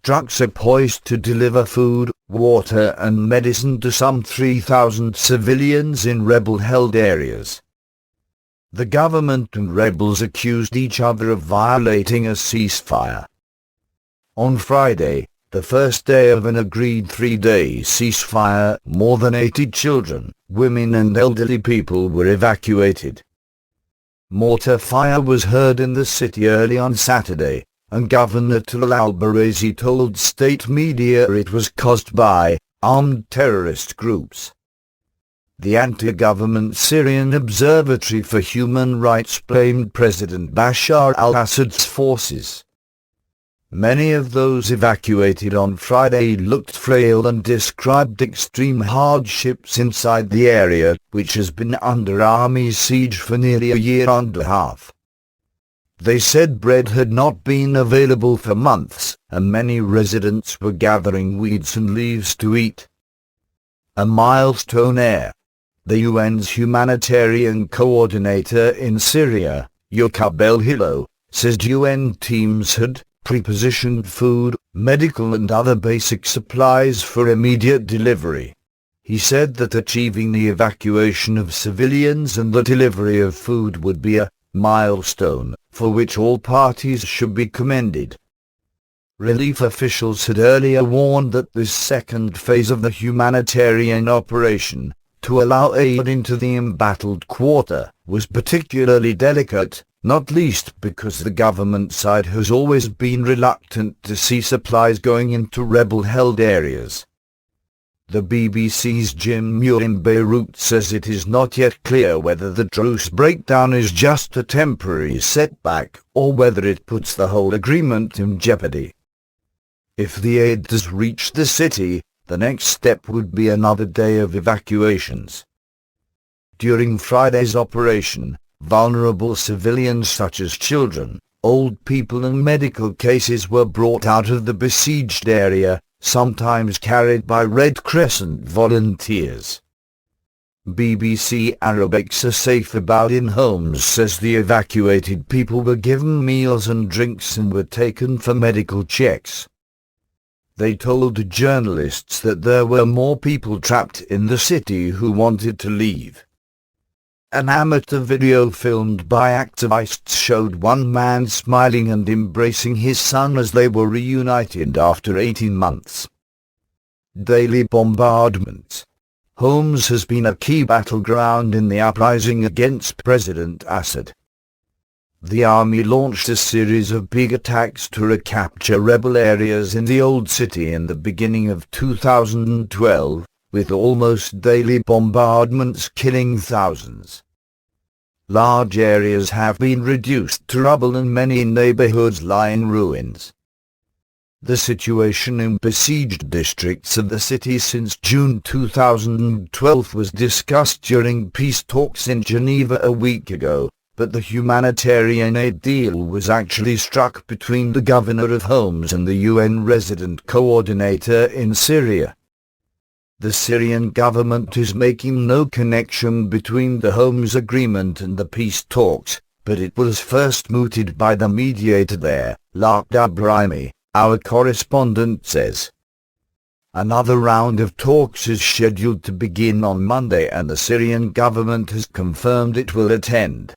trucks are poised to deliver food, water and medicine to some 3,000 civilians in rebel-held areas. The government and rebels accused each other of violating a ceasefire. On Friday, the first day of an agreed 3-day ceasefire, more than 80 children, women and elderly people were evacuated. Mortar fire was heard in the city early on Saturday, and Governor Talal al-Barazi told state media it was caused by armed terrorist groups. The anti-government Syrian Observatory for Human Rights blamed President Bashar al-Assad's forces. Many of those evacuated on Friday looked frail and described extreme hardships inside the area, which has been under army siege for nearly a year and a half. They said bread had not been available for months, and many residents were gathering weeds and leaves to eat. A milestone heir. The UN's humanitarian coordinator in Syria, Yaqub El-Hilo, says UN teams had pre-positioned food, medical and other basic supplies for immediate delivery. He said that achieving the evacuation of civilians and the delivery of food would be a milestone, for which all parties should be commended. Relief officials had earlier warned that this second phase of the humanitarian operation, to allow aid into the embattled quarter, was particularly delicate, not least because the government side has always been reluctant to see supplies going into rebel-held areas. The BBC's Jim Muir in Beirut says it is not yet clear whether the truce breakdown is just a temporary setback, or whether it puts the whole agreement in jeopardy. If the aid does reach the city, the next step would be another day of evacuations. During Friday's operation, vulnerable civilians such as children, old people and medical cases were brought out of the besieged area, sometimes carried by Red Crescent volunteers. BBC Arabic's Safe About in Homes says the evacuated people were given meals and drinks and were taken for medical checks. They told journalists that there were more people trapped in the city who wanted to leave. An amateur video filmed by activists showed one man smiling and embracing his son as they were reunited after 18 months. Daily bombardments. Homs has been a key battleground in the uprising against President Assad. The army launched a series of big attacks to recapture rebel areas in the old city in the beginning of 2012, with almost daily bombardments killing thousands. Large areas have been reduced to rubble and many neighborhoods lie in ruins. The situation in besieged districts of the city since June 2012 was discussed during peace talks in Geneva a week ago, but the humanitarian aid deal was actually struck between the governor of Homs and the UN resident coordinator in Syria. The Syrian government is making no connection between the Homs agreement and the peace talks, but it was first mooted by the mediator there, Lakhdar Brahimi, our correspondent says. Another round of talks is scheduled to begin on Monday and the Syrian government has confirmed it will attend.